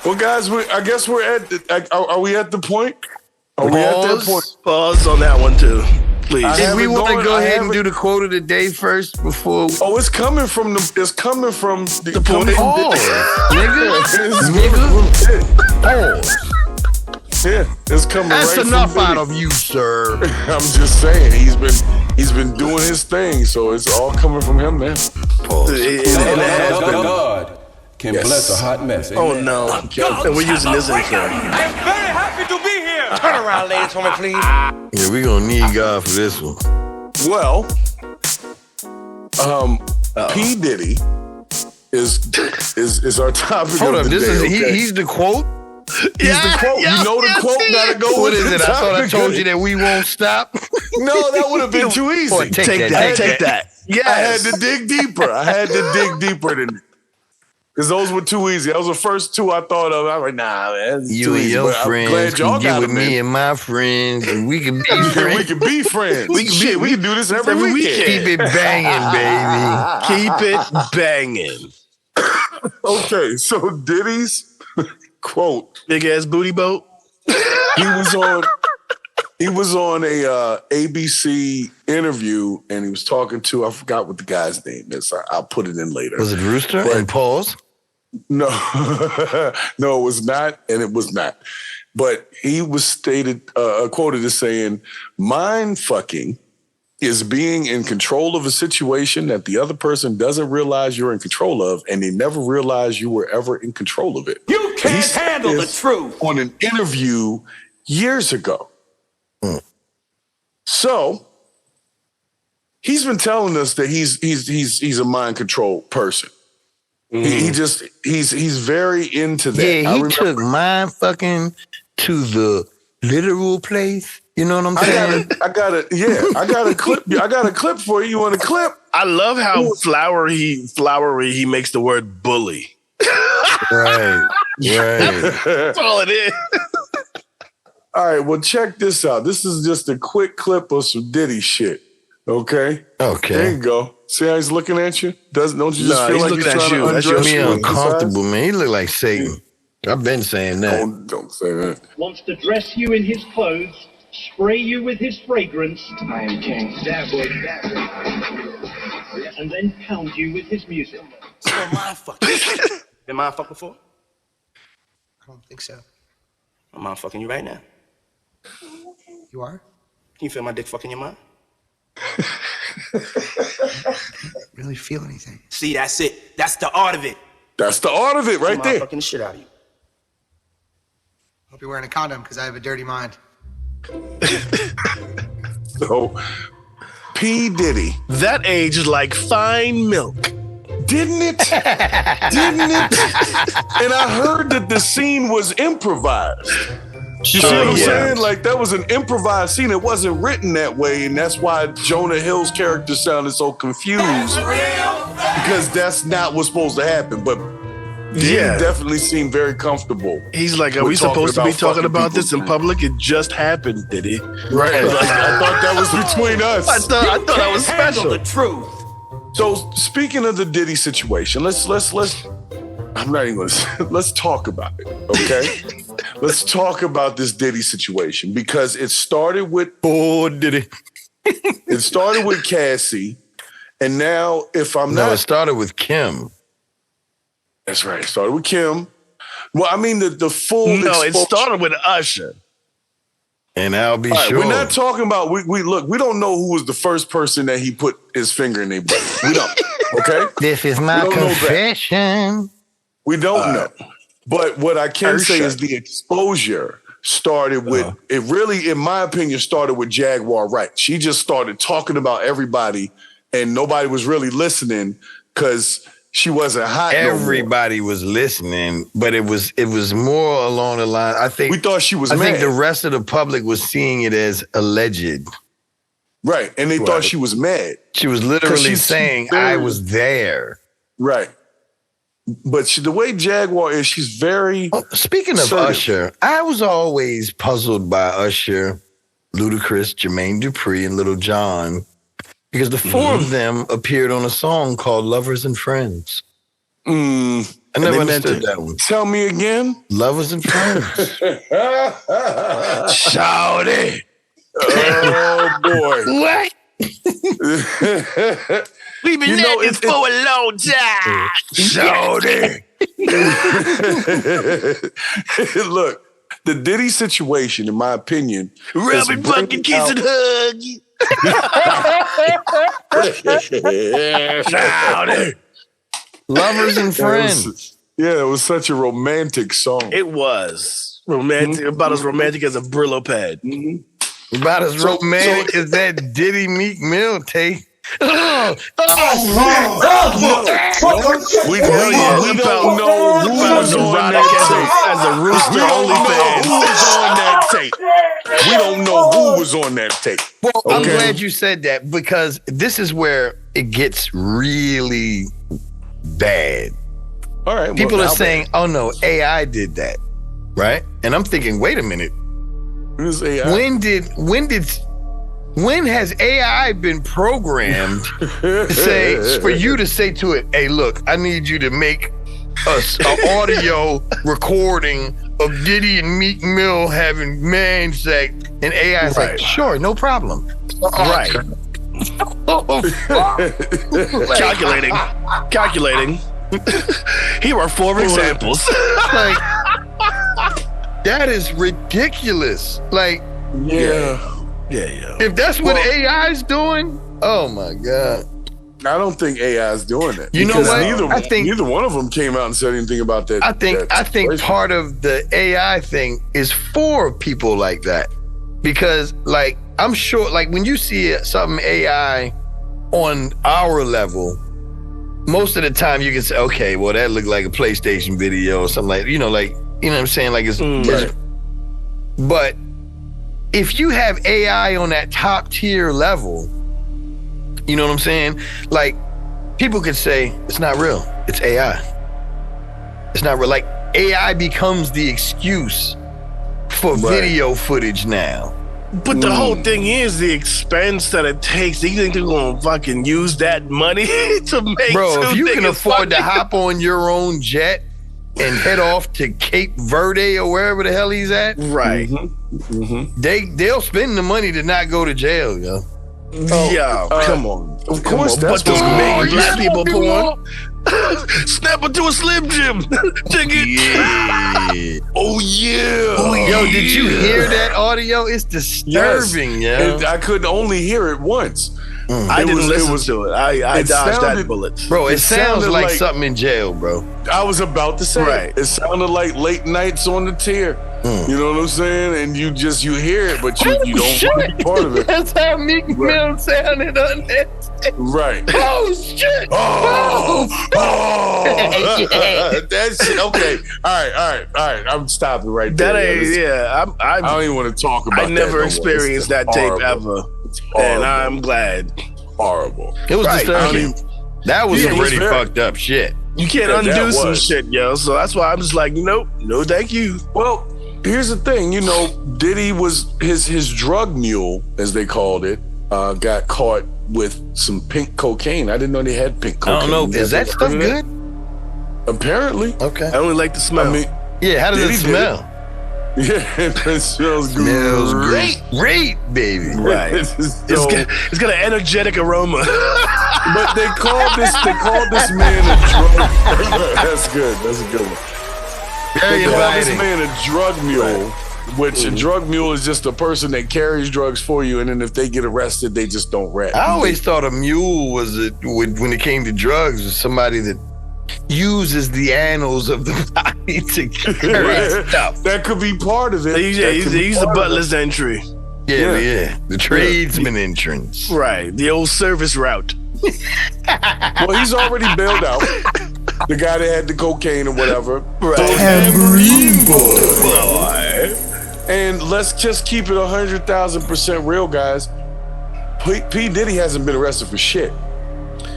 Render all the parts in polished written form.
Well, guys, I guess we're at. Are we at the point? Are we at that point? Pause on that one too, please. Did we want to go ahead and do the quote of the day first before? Oh, it's coming from the. It's coming from the point. Nigga. Yeah, it's coming. That's right enough from out of you, sir. I'm just saying he's been doing his thing, so it's all coming from him now. God can bless a hot mess. Oh no, and we're using this in here. I'm very happy to be here. Turn around, ladies, for me, please. Yeah, we're gonna need God for this one. Well, Pdiddy is our topic. Hold of up, the this day, is okay? he's the quote. He's the quote. You know the quote. Gotta go What with is the it? I thought I topic. told you that we won't stop. No, that would have been too easy. Take that. Yes. I had to dig deeper. than because those were too easy. Those were the first two I thought of. I was like, nah, man. That's You too and easy. your But I'm friends glad y'all can get got with them me in. and my friends, and we can be We friends. can be friends. We can do this every weekend. Keep it banging, baby. Keep it banging. Okay, so Diddy's quote. Big ass booty boat. He was on a ABC interview, and he was talking to, I forgot what the guy's name is. I'll put it in later. Was it Rooster and Pause? No, no, it was not, and it was not. But he was quoted as saying, "Mind fucking is being in control of a situation that the other person doesn't realize you're in control of, and they never realized you were ever in control of it." You can't handle the truth. On an interview years ago. So he's been telling us that he's a mind control person. Mm-hmm. He's very into that. Yeah, he took mind fucking to the literal place. You know what I'm saying? I got a clip. I got a clip for you. You want a clip? I love how flowery he makes the word bully. Right. That's all it is. All right, well, check this out. This is just a quick clip of some Diddy shit. Okay. There you go. See how he's looking at you? Don't you just feel like he's trying to undress That's you? me uncomfortable, man. He look like Satan. I've been saying that. Don't say that. Wants to dress you in his clothes, spray you with his fragrance. I am king. That boy. And then pound you with his music. So mind fucking. Been mind fucked before? I don't think so. I'm mind fucking you right now. You are? Can you feel my dick fucking your mind? Really feel anything? See, that's it. That's the art of it. That's the art of it right there. Fucking the shit out of you. Hope you're wearing a condom because I have a dirty mind. So, P. Diddy. That aged like fine milk. Didn't it? Didn't it? And I heard that the scene was improvised. You see what I'm saying? Like, that was an improvised scene. It wasn't written that way, and that's why Jonah Hill's character sounded so confused. Because that's not what's supposed to happen. But Diddy definitely seemed very comfortable. He's like, are we supposed to be talking about this in public? It just happened, Diddy. Right. Like, I thought that was between us. I thought that was special. The truth. So, speaking of the Diddy situation, let's I'm not even gonna say, let's talk about it, okay? Let's talk about this Diddy situation because it started with Diddy. It started with Cassie, and now it started with Kim. That's right. It started with Kim. Well, I mean the full. No, it started with Usher. And I'll be sure. We're not talking about we don't know who was the first person that he put his finger in their butt. We don't. Okay. This is my confession. We don't know. But what I can say is the exposure started with, it really, in my opinion, started with Jaguar Wright. She just started talking about everybody and nobody was really listening because she wasn't hot. Everybody was listening, but it was more along the line. I think we thought she was mad. I think the rest of the public was seeing it as alleged. Right. And they thought she was mad. She was literally saying, I was there. Right. But the way Jaguar is, she's very... Speaking of Usher, I was always puzzled by Usher, Ludacris, Jermaine Dupri, and Little John, because the four of them appeared on a song called Lovers and Friends. I never understood that one. Tell me again. Lovers and friends. Shawty. Oh boy. What? We've been at this for a long time. Shawty. Look, the Diddy situation, in my opinion, Rubbing, fucking, kiss, and hug. Shawty. Lovers and friends. It was such a romantic song. It was romantic, about as romantic as a Brillo pad. Mm-hmm. About as romantic as that Diddy Meek Mill tape. We don't know who was on that tape. As a rooster tape. We don't know who was on that tape. Well, I'm glad you said that because this is where it gets really bad. All right. People are saying, "Oh no, AI did that," right? And I'm thinking, wait a minute. Who's AI? When has AI been programmed to say for you to say to it, "Hey, look, I need you to make us an audio recording of Diddy and Meek Mill having man sex," and AI is like, "Sure, no problem." Right. Calculating. Here are 4 examples. Like, that is ridiculous. Like, Yeah. if that's what AI is doing, oh my God. I don't think AI is doing that. You know what? Neither one of them came out and said anything about that. I think part of the AI thing is for people like that. Because, like, I'm sure, like, when you see something AI on our level, most of the time you can say, okay, well, that looked like a PlayStation video or something like, you know what I'm saying? Like, it's but if you have AI on that top tier level, you know what I'm saying? Like, people could say, it's not real. It's AI. It's not real. Like, AI becomes the excuse for video footage now. But the whole thing is the expense that it takes. You think they're gonna fucking use that money to make? Bro, if you can afford to hop on your own jet and head off to Cape Verde or wherever the hell he's at, right? They'll spend the money to not go to jail, yo. Come on. Of course, that's but those what make black people porn. Snap into a Slim Jim ticket. Yeah. Oh yeah. Yo, did you hear that audio? It's disturbing, yes. yo. I could only hear it once. I didn't listen to it. I dodged that bullet. Bro, it sounds like something in jail, bro. I was about to say it sounded like late nights on the tier. You know what I'm saying? And you hear it, but you don't want to be part of it. That's how Meek Mill sounded on that. Right. Oh shit! That shit. Okay. All right. I'm stopping right there. That ain't. I don't even want to talk about that. I never experienced that tape ever, and I'm glad. Horrible. It was disturbing. That was some pretty fucked up shit. You can't undo some shit, yo. So that's why I'm just like, nope, no, thank you. Well, here's the thing. You know, Diddy was his drug mule, as they called it, got caught with some pink cocaine. I didn't know they had pink cocaine. I don't know. Is that stuff good? Apparently. Okay. I only like the smell. I mean, yeah, how does it smell? Yeah, it smells great. Great, baby. Right. It's got an energetic aroma. But they called this man a drug. That's good. That's a good one. They called this man a drug mule, which a drug mule is just a person that carries drugs for you, and then if they get arrested, they just don't rap. I always thought a mule was when it came to drugs, was somebody that uses the annals of the body to carry stuff. That could be part of it. He's the butler's entry. Yeah. The tradesman entrance. Right. The old service route. Well, he's already bailed out. The guy that had the cocaine or whatever. Right. Tambourine boy. And let's just keep it 100,000% real, guys. P. Diddy hasn't been arrested for shit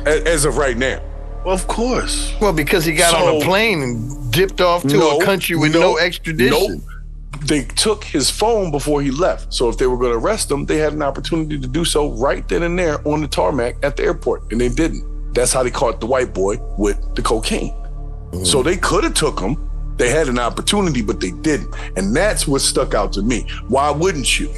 as of right now. Well, of course. Well, because he got on a plane and dipped off to a country with no extradition. They took his phone before he left. So if they were going to arrest him, they had an opportunity to do so right then and there on the tarmac at the airport, and they didn't. That's how they caught the white boy with the cocaine. So they could have took him. They had an opportunity, but they didn't. And that's what stuck out to me. Why wouldn't you?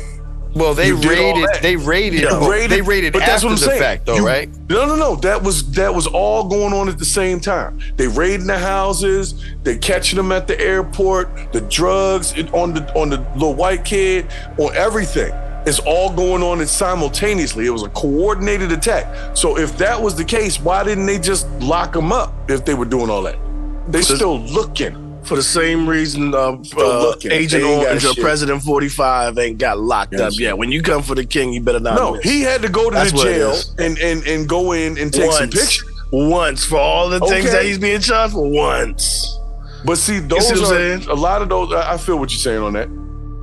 Well, they raided but that's after what I'm the saying. fact, though, right? No. That was all going on at the same time. They raiding the houses. They catching them at the airport. The drugs on the little white kid, on everything. It's all going on simultaneously. It was a coordinated attack. So if that was the case, why didn't they just lock them up if they were doing all that? They still looking. For the same reason Agent Orange or President 45 ain't got locked up yet. When you come for the king, you better not miss. He had to go to the jail and go in and take some pictures. Once for all the things that he's being charged for once. But see, those are a lot of those. I feel what you're saying on that.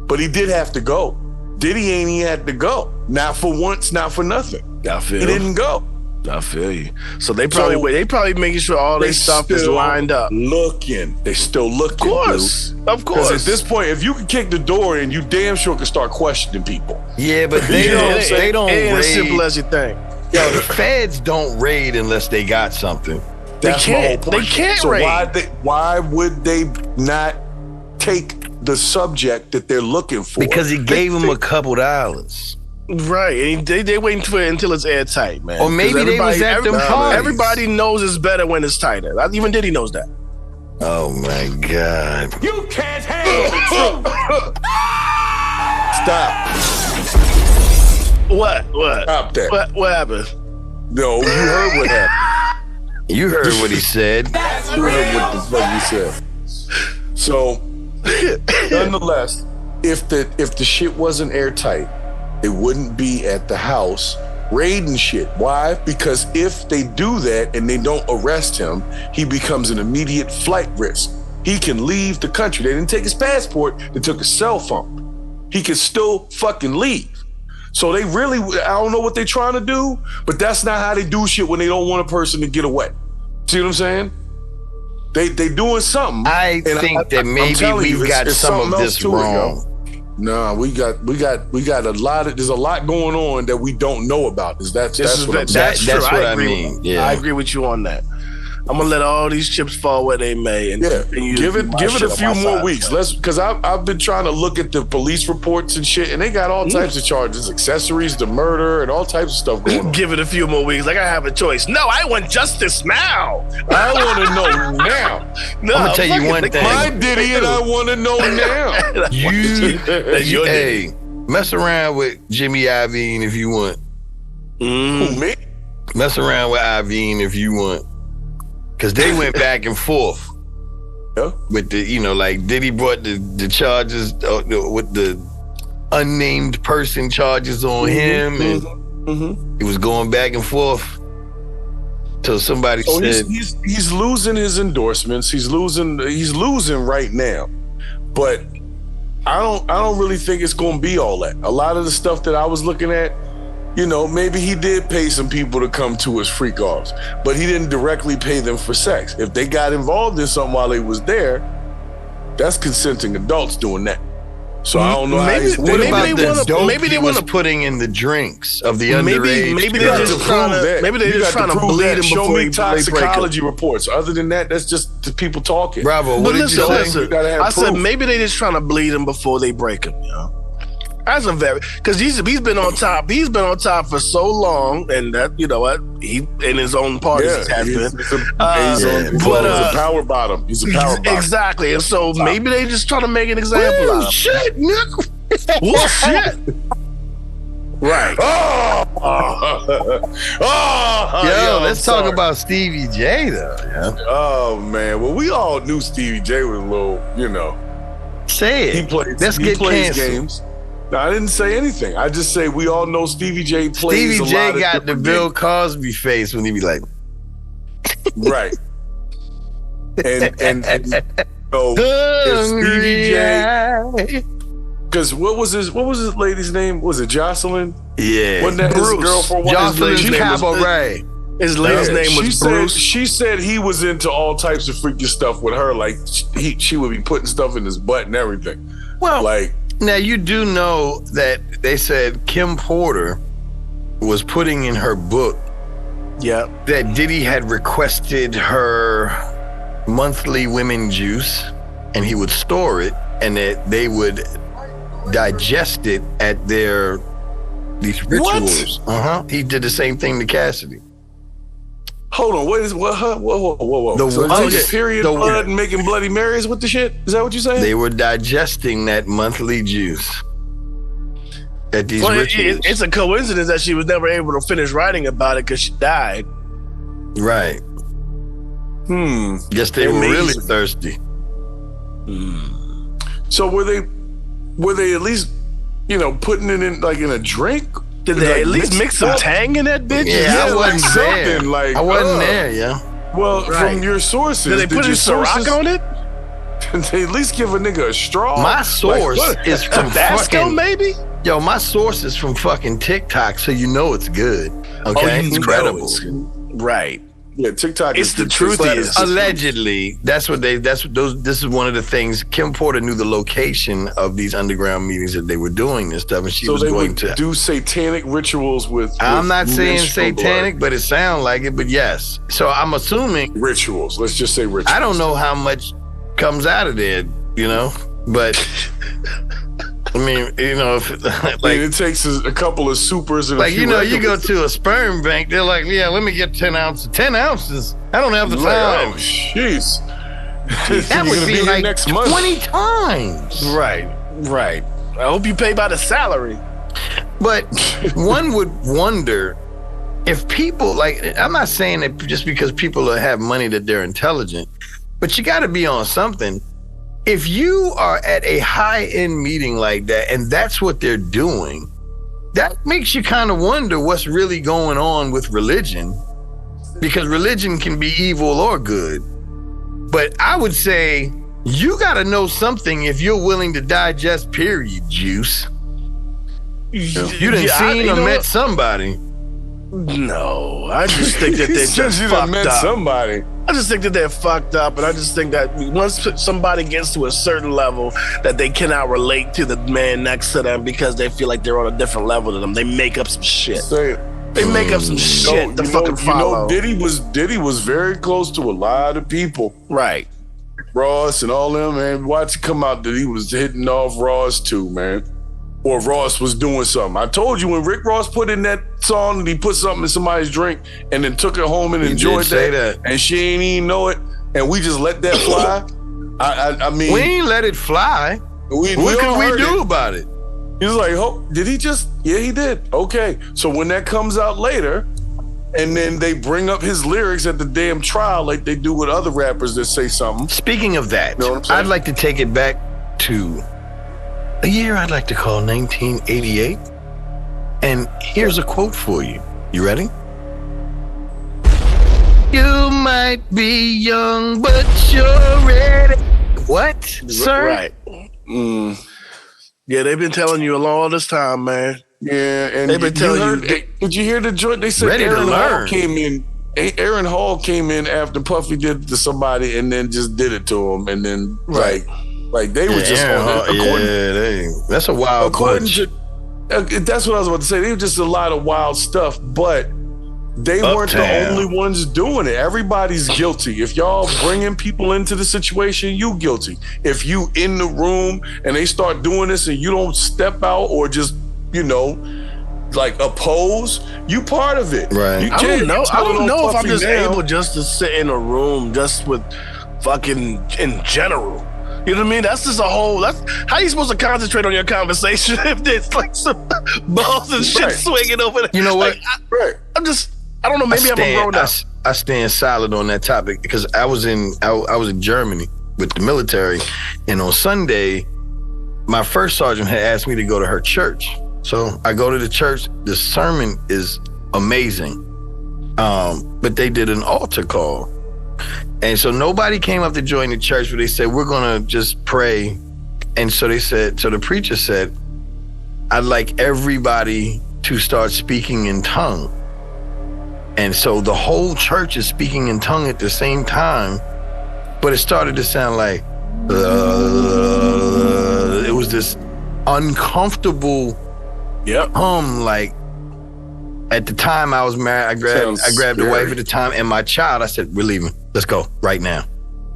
But he did have to go. Diddy ain't he had to go. Not for once, not for nothing. I feel he didn't go. I feel you. So they probably making sure all their stuff is lined up. They still looking. Of course. Because at this point, if you can kick the door in, you damn sure can start questioning people. Yeah, but they don't raid. As simple as you think. Yo, the feds don't raid unless they got something. That's my whole point. They can't raid. So why would they not take the subject that they're looking for? Because he gave them a couple dollars. Right, and they waiting for it until it's airtight, man. Or maybe they was at them parties. Everybody knows it's better when it's tighter. Even Diddy knows that. Oh my God! You can't handle the truth. Stop. What? Stop that. What happened? No, you heard what happened. You heard what he said. You heard what the fuck he said. So, nonetheless, if the shit wasn't airtight, they wouldn't be at the house raiding shit. Why? Because if they do that and they don't arrest him, he becomes an immediate flight risk. He can leave the country. They didn't take his passport, they took his cell phone. He can still fucking leave. So they really, I don't know what they're trying to do, but that's not how they do shit when they don't want a person to get away. See what I'm saying? They doing something. I think that maybe we've got some of this wrong. No, we got a lot of. There's a lot going on that we don't know about. That's what I mean. Yeah, I agree with you on that. I'm gonna let all these chips fall where they may, and give it a few more weeks. Because I've been trying to look at the police reports and shit, and they got all types of charges, accessories to murder, and all types of stuff going on. Give it a few more weeks. Like I have a choice. No, I want justice now. I want to know now. No, I'm gonna tell you one thing. My Diddy, and I want to know now. Hey, mess around with Jimmy Iovine if you want. Who, me? Mess around with Iovine if you want. Because they went back and forth with the, like Diddy brought the charges with the unnamed person charges on him, and he was going back and forth till somebody said he's losing his endorsements. He's losing right now, but I don't really think it's going to be all that. A lot of the stuff that I was looking at. Maybe he did pay some people to come to his freak offs, but he didn't directly pay them for sex. If they got involved in something while he was there, that's consenting adults doing that. So I don't know how he's what about the dope he was putting in the drinks of the underage? Maybe they're just trying to bleed him Show before me toxicology reports. Other than that, that's just the people talking. Bravo, what did you say? I said maybe they just trying to bleed him before they break him, because he's been on top. He's been on top for so long, and that he in his own parties has been. He's a power bottom. He's a power bottom. Exactly, and so maybe they just trying to make an example out of him. Shit, Nick. What shit? Right. Yo, let's talk about Stevie J though. Yeah. Oh man, well we all knew Stevie J was a little, Say it. He plays games. No, I didn't say anything. I just say we all know Stevie J plays. Stevie J got the Bill Cosby face when he be like, right. And so if Stevie J, because what was his lady's name? Was it Jocelyn? Yeah, wasn't that his girlfriend? Jocelyn Cabaret. His lady's name was Bruce. She said he was into all types of freaky stuff with her. Like she would be putting stuff in his butt and everything. Well, like. Now, you do know that they said Kim Porter was putting in her book that Diddy had requested her monthly women juice, and he would store it, and that they would digest it at these rituals. He did the same thing to Cassidy. Hold on, whoa. So taking period blood and making Bloody Marys with the shit? Is that what you're saying? They were digesting that monthly juice at these rituals. It's a coincidence that she was never able to finish writing about it because she died. Right. Guess they were really thirsty. So were they at least, putting it in like in a drink? Did they at least mix some Tang in that bitch? Yeah, I wasn't there. I wasn't there, Well, from your sources, did they put a Ciroc on it? Did they at least give a nigga a straw? My source is from Tabasco, maybe? Yo, my source is from fucking TikTok, so you know it's good. Okay, it's credible. Right. Yeah, TikTok. It's the truth. Allegedly, this is one of the things. Kim Porter knew the location of these underground meetings that they were doing and stuff, and she was going to do satanic rituals with. I'm not saying satanic, but it sounds like it. But yes, so I'm assuming rituals. Let's just say rituals. I don't know how much comes out of there, but. I mean, if, it takes a couple of supers and you go to a sperm bank, they're like, yeah, let me get 10 ounces. 10 ounces? I don't have the time. Oh, jeez. That would be like next 20 times. Right. I hope you pay by the salary. But one would wonder if people, I'm not saying that just because people have money that they're intelligent, but you got to be on something. If you are at a high-end meeting like that, and that's what they're doing, that makes you kind of wonder what's really going on with religion, because religion can be evil or good. But I would say you got to know something if you're willing to digest period juice. You done seen or met somebody. No, I just think that they just fucked up. Somebody. I just think that they're fucked up, and I just think that once somebody gets to a certain level that they cannot relate to the man next to them because they feel like they're on a different level than them, they make up some shit. They make up some shit to fucking follow. Diddy was very close to a lot of people. Right. Ross and all them, man. Watch it come out that he was hitting off Ross too, man. Or Ross was doing something. I told you when Rick Ross put in that song that he put something in somebody's drink and then took it home and enjoyed that, and she ain't even know it, and we just let that fly. I mean, we ain't let it fly. What can we do about it? He was like, oh, did he just? Yeah, he did. Okay, so when that comes out later, and then they bring up his lyrics at the damn trial like they do with other rappers that say something. Speaking of that, I'd like to take it back to a year I'd like to call 1988. And here's a quote for you. You ready? You might be young, but you're ready. What, sir? Right. Yeah, they've been telling you all this time, man. Yeah, and they've been telling you. Did you hear the joint? They said Aaron Hall came in. Aaron Hall came in after Puffy did it to somebody and then just did it to him. And then, like they were just on it. That's a wild bunch. That's what I was about to say. They were just a lot of wild stuff, but they weren't the only ones doing it. Everybody's guilty. If y'all bringing people into the situation, you guilty. If you in the room and they start doing this and you don't step out or just, oppose, you part of it. Right. You I don't know if I'm just now. able just to sit in a room just with fucking in general. You know what I mean? That's just that's how you supposed to concentrate on your conversation if there's like some balls and shit swinging over there. You know what? I don't know, maybe I'm grown up. I stand solid on that topic because I was in Germany with the military, and on Sunday, my first sergeant had asked me to go to her church. So I go to the church. The sermon is amazing, but they did an altar call. And so nobody came up to join the church, but they said, we're going to just pray. And so the preacher said, I'd like everybody to start speaking in tongue. And so the whole church is speaking in tongue at the same time, but it started to sound like, it was this uncomfortable like, at the time I was married, I grabbed the wife at the time and my child. I said, we're leaving. Let's go right now.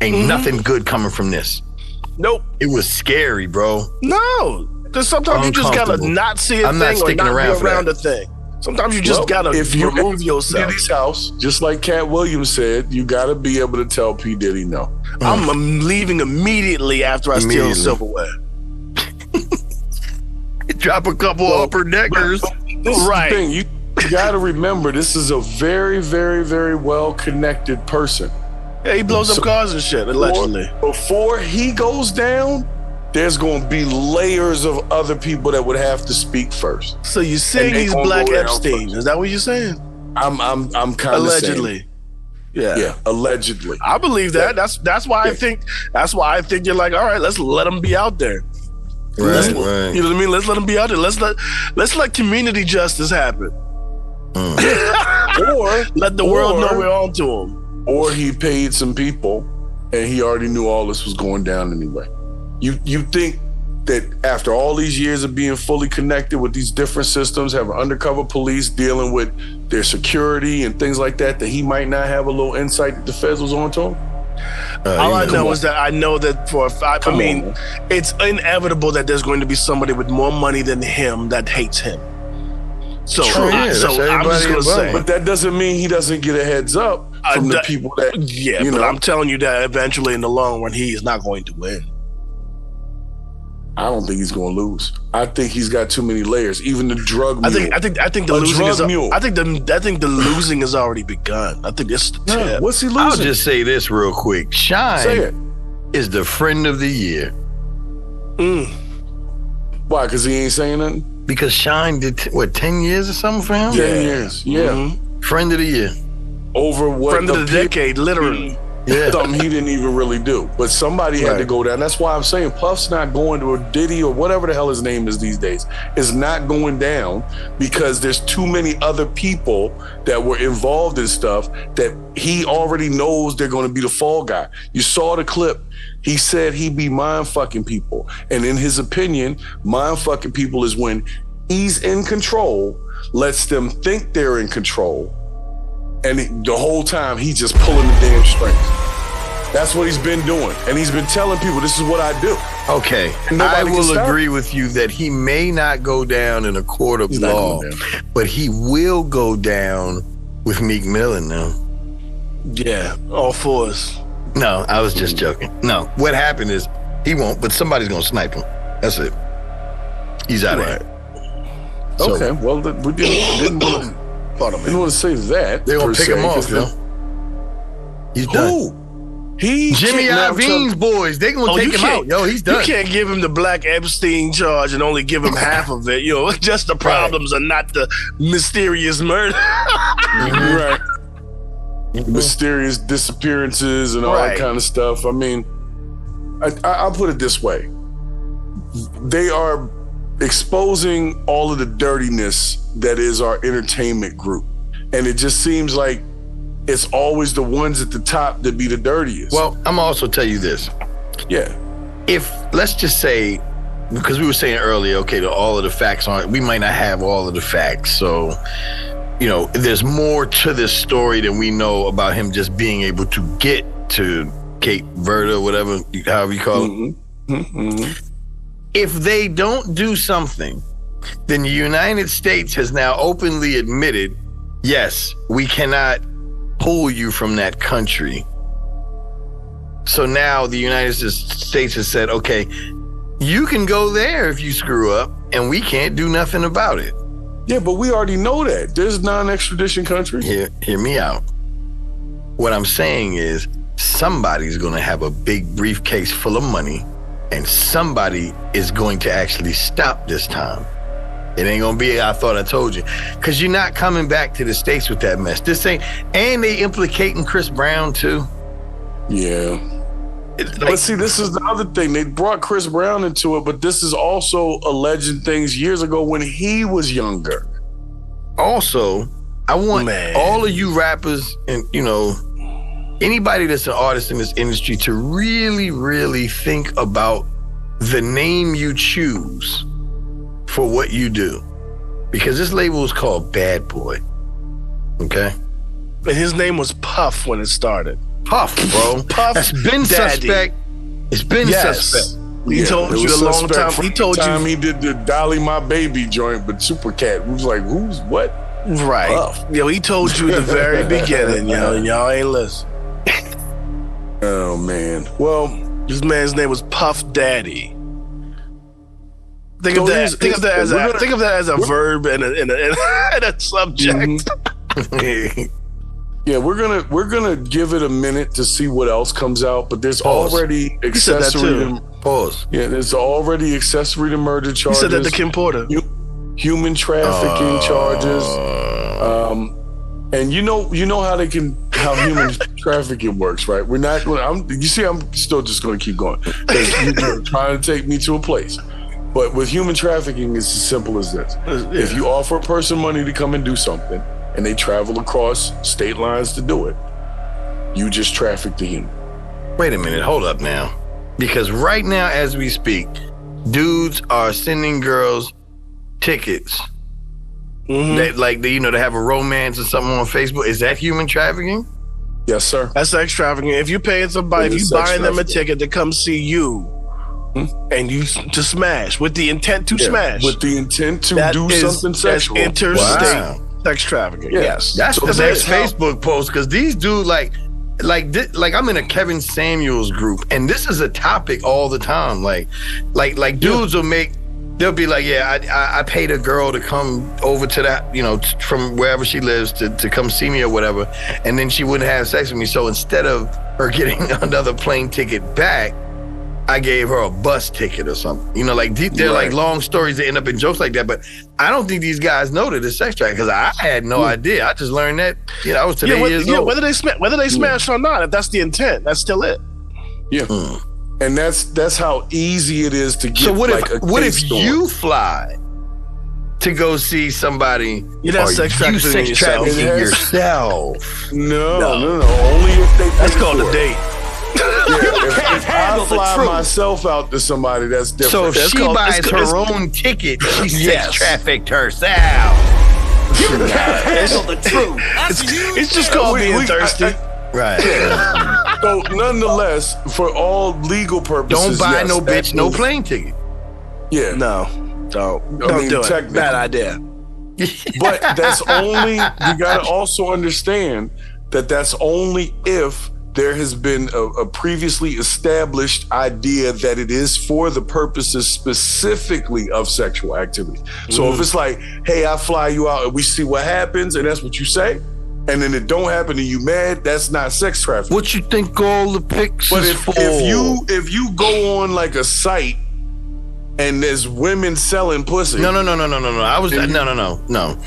Ain't nothing good coming from this. Nope. It was scary, bro. No. Because sometimes you just gotta not see a thing or not be around a thing. Sometimes you just gotta remove yourself. Diddy's house, just like Cat Williams said, you gotta be able to tell P. Diddy no. I'm leaving immediately after I steal the silverware. Drop a couple upper deckers. This is the thing. You gotta remember, this is a very, very, very well-connected person. Yeah, he blows up cars and shit, allegedly. Before he goes down, there's going to be layers of other people that would have to speak first. So you're saying he's Black Epstein? Is that what you're saying? I'm kind of allegedly. Yeah, allegedly. I believe that. That's why I think. That's why I think you're like, all right, let's let him be out there. Right. You know what I mean? Let's let him be out there. Let's let community justice happen. Or let the world know we're on to him. Or he paid some people, and he already knew all this was going down anyway. You think that after all these years of being fully connected with these different systems, having undercover police dealing with their security and things like that he might not have a little insight that the feds was on to him? All I know is that I know that for a fact, I mean, it's inevitable that there's going to be somebody with more money than him that hates him. So, I'm just going to say. But that doesn't mean he doesn't get a heads up from the people that, but I'm telling you that eventually in the long run, he is not going to win. I don't think he's going to lose. I think he's got too many layers. Even the drug mule. I think the losing is. I think the losing has already begun. I think it's the tip. What's he losing? I'll just say this real quick. Shine is the friend of the year. Why? Because he ain't saying nothing? Because Shine did 10 years or something for him? 10 years. Yeah. Mm-hmm. Friend of the year. Over what? Friend of the decade, literally. Yeah. Something he didn't even really do. But somebody had to go down. That's why I'm saying Puff's not going to a Diddy or whatever the hell his name is these days. Is not going down because there's too many other people that were involved in stuff that he already knows they're going to be the fall guy. You saw the clip. He said he'd be mind fucking people. And in his opinion, mind fucking people is when he's in control, lets them think they're in control. And the whole time, he's just pulling the damn strings. That's what he's been doing. And he's been telling people, this is what I do. Okay. I will agree with you that he may not go down in a court of law, but he will go down with Meek Mill now. Yeah, all fours. No, I was just joking. No, what happened is he won't, but somebody's going to snipe him. That's it. He's out of here. Okay, well, we didn't want to say that. They're going to pick him off, yo. He's done. Jimmy Iovine's boys. They're going to take him out. Yo, he's done. You can't give him the Black Epstein charge and only give him half of it. You know, just the problems are not the mysterious murder. Right. Mysterious disappearances and all that kind of stuff. I mean, I'll put it this way. They are exposing all of the dirtiness that is our entertainment group. And it just seems like it's always the ones at the top that be the dirtiest. Well, I'm also tell you this. Yeah. If, let's just say, because we were saying earlier, okay, all of the facts aren't, we might not have all of the facts. So, you know, there's more to this story than we know about him just being able to get to Cape Verde or whatever, however you call it. Mm-hmm. If they don't do something, then the United States has now openly admitted, yes, we cannot pull you from that country. So now the United States has said, okay, you can go there if you screw up, and we can't do nothing about it. Yeah, but we already know that. There's non-extradition countries. Hear me out. What I'm saying is somebody's going to have a big briefcase full of money, and somebody is going to actually stop this time. It ain't going to be, I thought I told you. Because you're not coming back to the States with that mess. This ain't, and they implicating Chris Brown too. Yeah. But see, this is the other thing. They brought Chris Brown into it, but this is also alleging things years ago when he was younger. Also, I want all of you rappers and, you know, anybody that's an artist in this industry to really, really think about the name you choose for what you do. Because this label is called Bad Boy. Okay? And his name was Puff when it started. Puff, bro. Puff That's been Daddy. suspect. It's been suspect. He told it you was a long suspect time. from He told the time you he did the Dolly My Baby joint, but Super Cat was like, who's what? right. Puff. Yo, he told you at the very beginning, yo, and y'all ain't listen. Oh man. Well, This man's name was Puff Daddy. Think So of that. here's- Think of that as we're a gonna- think of that as a verb and a subject. yeah, we're gonna give it a minute to see what else comes out, but there's Pause. already He said that accessory too. to, Pause. yeah, there's already accessory to murder He charges. said that to Kim Porter. Human trafficking charges. And you know how human trafficking works, right? We're not. You see, I'm still just going to keep going because you're trying to take me to a place. But with human trafficking, it's as simple as this: if you offer a person money to come and do something, and they travel across state lines to do it, you just traffic the human. Wait a minute, hold up now. Because right now, as we speak, dudes are sending girls tickets. That to have a romance or something on Facebook. Is that human trafficking? Yes, sir. That's sex trafficking. If you paying somebody, if It you is sex buying them a trafficking. ticket to come see you, and you to smash with the intent to smash, with the intent to that do is- something that's sexual. interstate Wow. sex trafficking. Yeah. Yes, That's So the that's next how- Facebook post because these dudes like I'm in a Kevin Samuels group and this is a topic all the time. Like dudes they'll be like, yeah, I paid a girl to come over to that, from wherever she lives to come see me or whatever, and then she wouldn't have sex with me. So instead of her getting another plane ticket back, I gave her a bus ticket or something. They're like long stories that end up in jokes like that. But I don't think these guys know that it's sex trafficking because I had no idea. I just learned that, I was today years old. whether they smash or not, if that's the intent, that's still it. Yeah. And that's how easy it is to get. So what what if you fly to go see somebody? You're not sex trafficking yourself. yourself. No. Only if they. That's pay called for a it. date. If I fly myself out to somebody, that's different. So if That's she called- buys it's- her own ticket, she Yes. sex trafficked herself. It's just called being thirsty. Right. So nonetheless, for all legal purposes, Don't buy yes, no that bitch no is- plane ticket. Yeah, No, don't I mean, do it. technically. Bad idea. but that's only, you got to also understand that that's only if there has been a previously established idea that it is for the purposes specifically of sexual activity. So if it's like, hey, I fly you out and we see what happens, and that's what you say, and then it don't happen and you mad, that's not sex trafficking. What you think all the pics But is for? if you go on like a site and there's women selling pussy, No. I was no.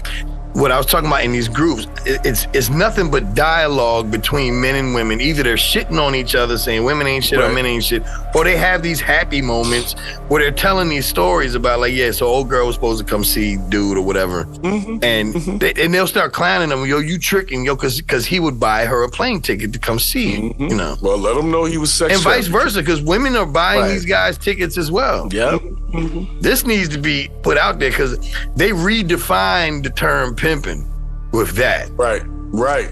What I was talking about in these groups, it's nothing but dialogue between men and women. Either they're shitting on each other, saying women ain't shit or men ain't shit, or they have these happy moments where they're telling these stories about so old girl was supposed to come see dude or whatever, and they'll start clowning them. Yo, you tricking because he would buy her a plane ticket to come see you. Well, let them know he was sex And vice trafficking. versa, because women are buying these guys tickets as well. Yep. This needs to be put out there because they redefined the term pimping with that. Right.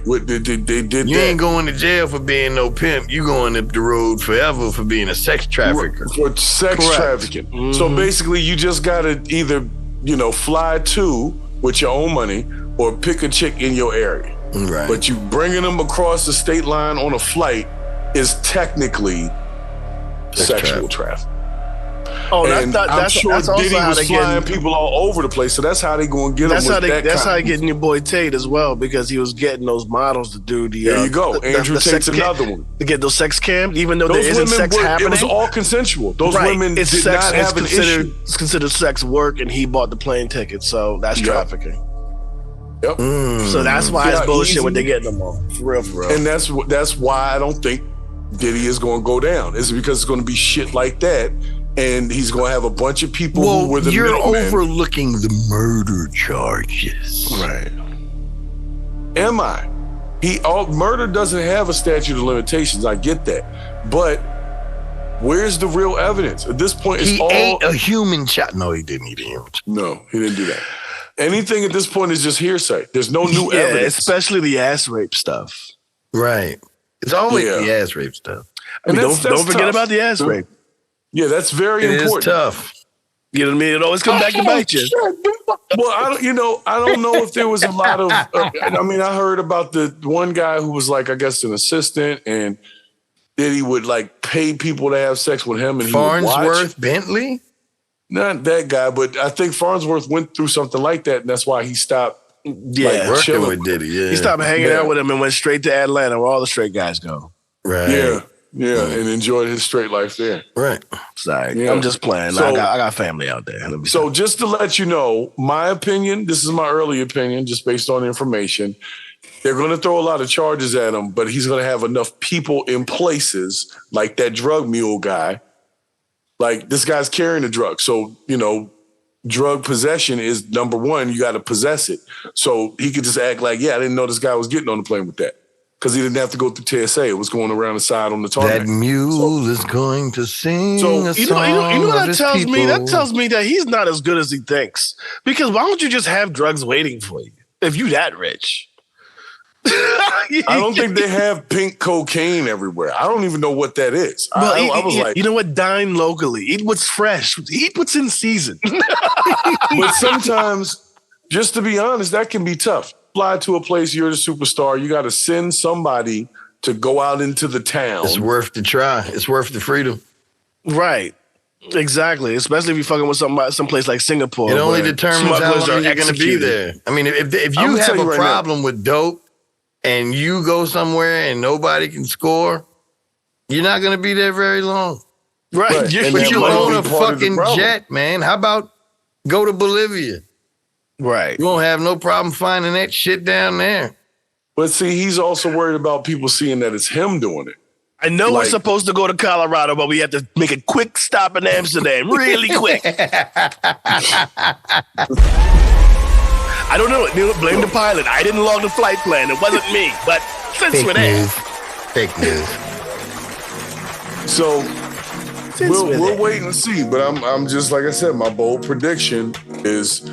What they did You that. ain't going to jail for being no pimp. You going up the road forever for being a sex trafficker. For sex trafficking. So basically, you just gotta either fly to with your own money or pick a chick in your area. Right. But you bringing them across the state line on a flight is technically sexual trafficking. Oh, And I'm sure that's also Diddy how was they flying get. people all over the place, so that's how they gonna get That's them. how With that's how they kind getting your boy Tate as well, because he was getting those models to do the. There you go. Andrew Tate's another one. To get those sex cams, even though Those there isn't women sex were, happening. it was all consensual. Those Right. women It's did sex, not have an issue. It's considered sex work, and he bought the plane ticket, so that's Yep. trafficking. Yep. So that's why Yeah, it's bullshit easy. when they get them on. For real. And that's why I don't think Diddy is going to go down. It's because it's going to be shit like that, and he's going to have a bunch of people who were the you're middlemen. overlooking the murder charges. Right. Am I? Murder doesn't have a statute of limitations. I get that, but where's the real evidence at this point? It's He all ate a human child. No, he didn't eat a human child. no. He didn't do that. Anything at this point is just hearsay. There's no new Yeah, evidence. especially the ass rape stuff. Right. It's always the ass rape stuff. And don't forget about the ass rape. Yeah, that's very important. It is tough. You know what I mean? It always comes back to bite you. Well, I don't know if there was a lot of. I heard about the one guy who was like, I guess, an assistant, and Diddy would like pay people to have sex with him, and Farnsworth Bentley. Not that guy, but I think Farnsworth went through something like that, and that's why he stopped. Working with Diddy. Yeah, he stopped hanging out with him and went straight to Atlanta, where all the straight guys go. Right. Yeah, and enjoyed his straight life there. Right. Sorry, yeah. I'm just playing. So, I got family out there. So just to let you know, my opinion, this is my early opinion, just based on information, they're going to throw a lot of charges at him, but he's going to have enough people in places, like that drug mule guy. Like, this guy's carrying the drug. So, drug possession is number one. You got to possess it. So he could just act like, I didn't know this guy was getting on the plane with that. Because he didn't have to go through TSA. It was going around the side on the tarmac. That mule is going to sing a you song know what that tells people. me? That tells me that he's not as good as he thinks. Because why don't you just have drugs waiting for you if you that rich? I don't think they have pink cocaine everywhere. I don't even know what that is. Well, I was like, you know what? Dine locally. Eat what's fresh. Eat what's in season. But sometimes, just to be honest, that can be tough. Fly to a place, you're the superstar. You got to send somebody to go out into the town. It's worth the try. It's worth the freedom. Right. Exactly. Especially if you're fucking with someplace like Singapore. It only determines how long you're going to be there. I mean, if you have a problem with dope and you go somewhere and nobody can score, you're not going to be there very long. Right. But you own a fucking jet, man. How about go to Bolivia? Right. You won't have no problem finding that shit down there. But see, he's also worried about people seeing that it's him doing it. I know we're supposed to go to Colorado, but we have to make a quick stop in Amsterdam, really quick. I don't know. Blame the pilot. I didn't log the flight plan. It wasn't me. But since we're there. Fake news. So we'll wait and see. But I'm just, like I said, my bold prediction is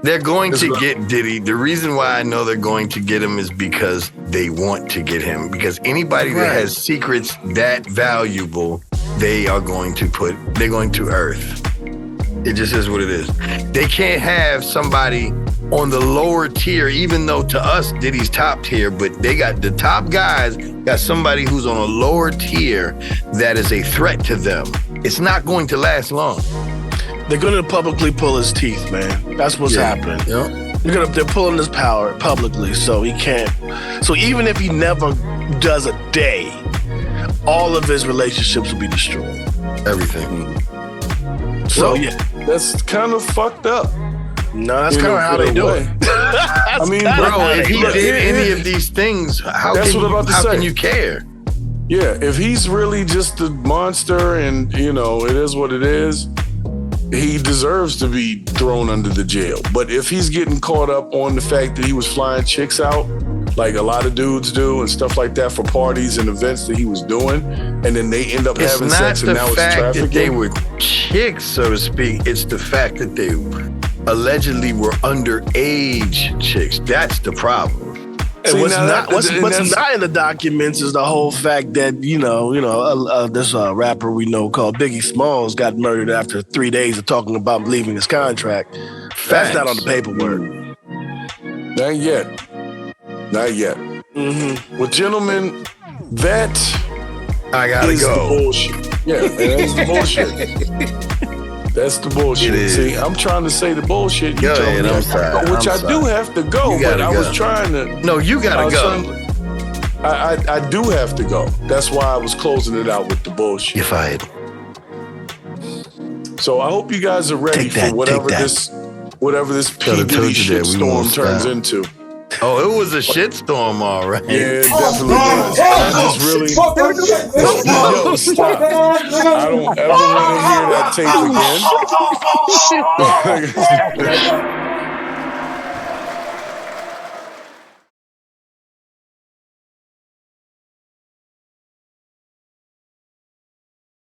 they're going to get Diddy. The reason why I know they're going to get him is because they want to get him. Because anybody that has secrets that valuable, they're going to earth. It just is what it is. They can't have somebody on the lower tier, even though to us, Diddy's top tier, but they got the top guys, got somebody who's on a lower tier that is a threat to them. It's not going to last long. They're going to publicly pull his teeth, man. That's what's happening. Yep. They're pulling his power publicly, so he can't. So even if he never does a day, all of his relationships will be destroyed. Everything. So that's kind of fucked up. No, that's kind of how they do it. I mean, bro, if he did any of these things, how can you care? Yeah, if he's really just a monster and, it is what it is, he deserves to be thrown under the jail. But if he's getting caught up on the fact that he was flying chicks out, like a lot of dudes do and stuff like that for parties and events that he was doing, and then they end up having sex and now it's trafficking. It's not the fact that they were chicks, so to speak. It's the fact that they allegedly were underage chicks. That's the problem. And what's not in the documents is the whole fact that, this rapper we know called Biggie Smalls got murdered after 3 days of talking about leaving his contract. That's not on the paperwork. Not yet. Mm-hmm. Well, gentlemen, that I gotta is go. The bullshit. Yeah, that's the bullshit. That's the bullshit. See, I'm trying to say the bullshit. Go ahead, I'm sorry. Which I do have to go, but I was trying to. No, you gotta go. I do have to go. That's why I was closing it out with the bullshit. You're fired. So I hope you guys are ready for whatever this Pdiddy shitstorm turns into. Oh, it was a shitstorm, all right. Yeah, it definitely was. I just really... Yo, stop. I don't ever want to hear that tape again.